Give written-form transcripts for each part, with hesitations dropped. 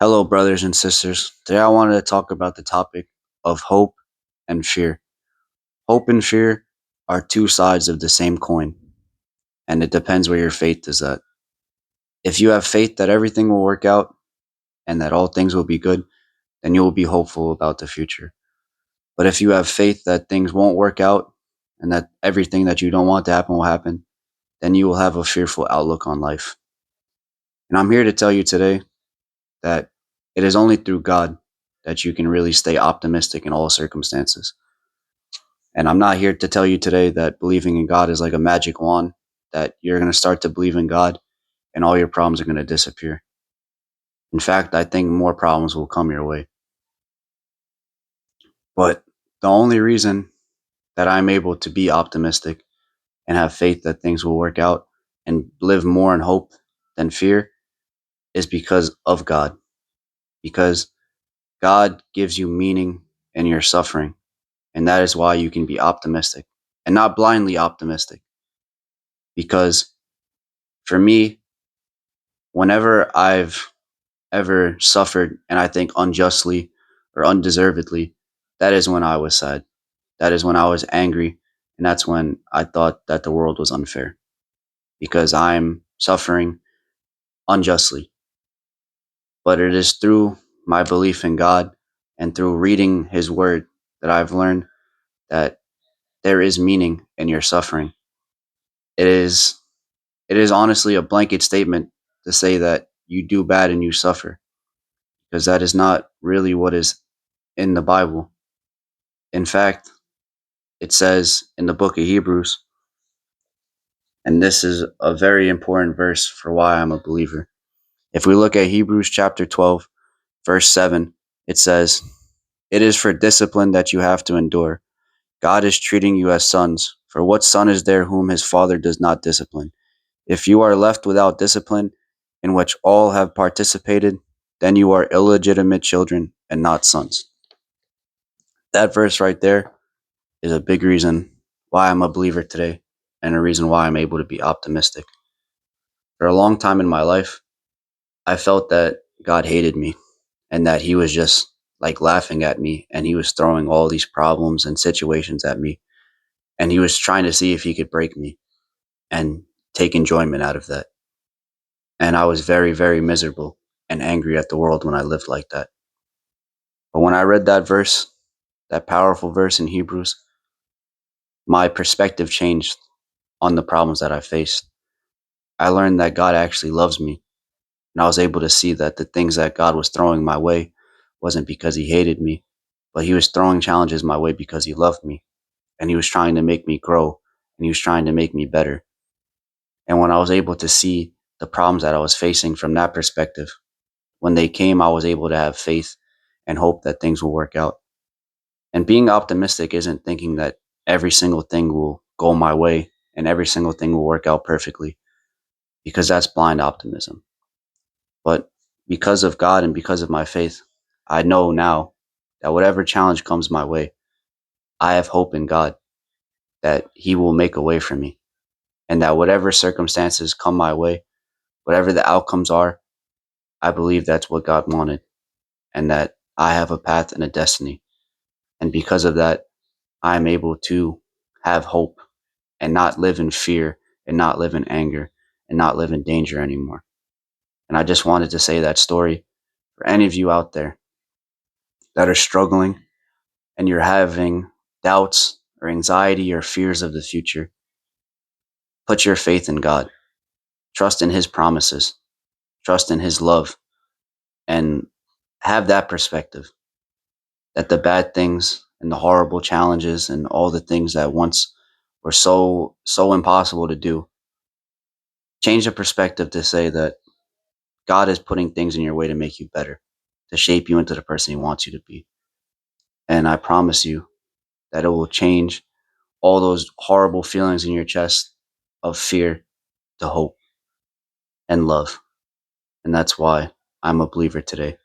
Hello, brothers and sisters. Today I wanted to talk about the topic of hope and fear. Hope and fear are two sides of the same coin, and it depends where your faith is at. If you have faith that everything will work out and that all things will be good, then you will be hopeful about the future. But if you have faith that things won't work out and that everything that you don't want to happen will happen, then you will have a fearful outlook on life. And I'm here to tell you today that it is only through God that you can really stay optimistic in all circumstances. And I'm not here to tell you today that believing in God is like a magic wand, that you're going to start to believe in God and all your problems are going to disappear. In fact, I think more problems will come your way. But the only reason that I'm able to be optimistic and have faith that things will work out and live more in hope than fear is because of God. Because God gives you meaning in your suffering. And that is why you can be optimistic and not blindly optimistic. Because for me, whenever I've ever suffered and I think unjustly or undeservedly, that is when I was sad. That is when I was angry. And that's when I thought that the world was unfair because I'm suffering unjustly. But it is through my belief in God and through reading His Word that I've learned that there is meaning in your suffering. It is it is honestly a blanket statement to say that you do bad and you suffer because that is not really what is in the Bible. In fact, it says in the book of Hebrews, and this is a very important verse for why I'm a believer. If we look at Hebrews chapter 12, verse 7, it says, "It is for discipline that you have to endure. God is treating you as sons. For what son is there whom his father does not discipline? If you are left without discipline, in which all have participated, then you are illegitimate children and not sons." That verse right there is a big reason why I'm a believer today and a reason why I'm able to be optimistic. For a long time in my life, I felt that God hated me and that He was just like laughing at me and He was throwing all these problems and situations at me and He was trying to see if He could break me and take enjoyment out of that. And I was very, very miserable and angry at the world when I lived like that. But when I read that verse, that powerful verse in Hebrews, my perspective changed on the problems that I faced. I learned that God actually loves me. And I was able to see that the things that God was throwing my way wasn't because He hated me, but He was throwing challenges my way because He loved me. And He was trying to make me grow and He was trying to make me better. And when I was able to see the problems that I was facing from that perspective, when they came, I was able to have faith and hope that things will work out. And being optimistic isn't thinking that every single thing will go my way and every single thing will work out perfectly, because that's blind optimism. But because of God and because of my faith, I know now that whatever challenge comes my way, I have hope in God that He will make a way for me. And that whatever circumstances come my way, whatever the outcomes are, I believe that's what God wanted and that I have a path and a destiny. And because of that, I am able to have hope and not live in fear and not live in anger and not live in danger anymore. And I just wanted to say that story for any of you out there that are struggling and you're having doubts or anxiety or fears of the future. Put your faith in God. Trust in His promises. Trust in His love. And have that perspective that the bad things and the horrible challenges and all the things that once were so impossible to do, change the perspective to say that God is putting things in your way to make you better, to shape you into the person He wants you to be. And I promise you that it will change all those horrible feelings in your chest of fear to hope and love. And that's why I'm a believer today,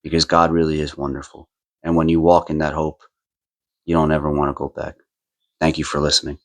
because God really is wonderful. And when you walk in that hope, you don't ever want to go back. Thank you for listening.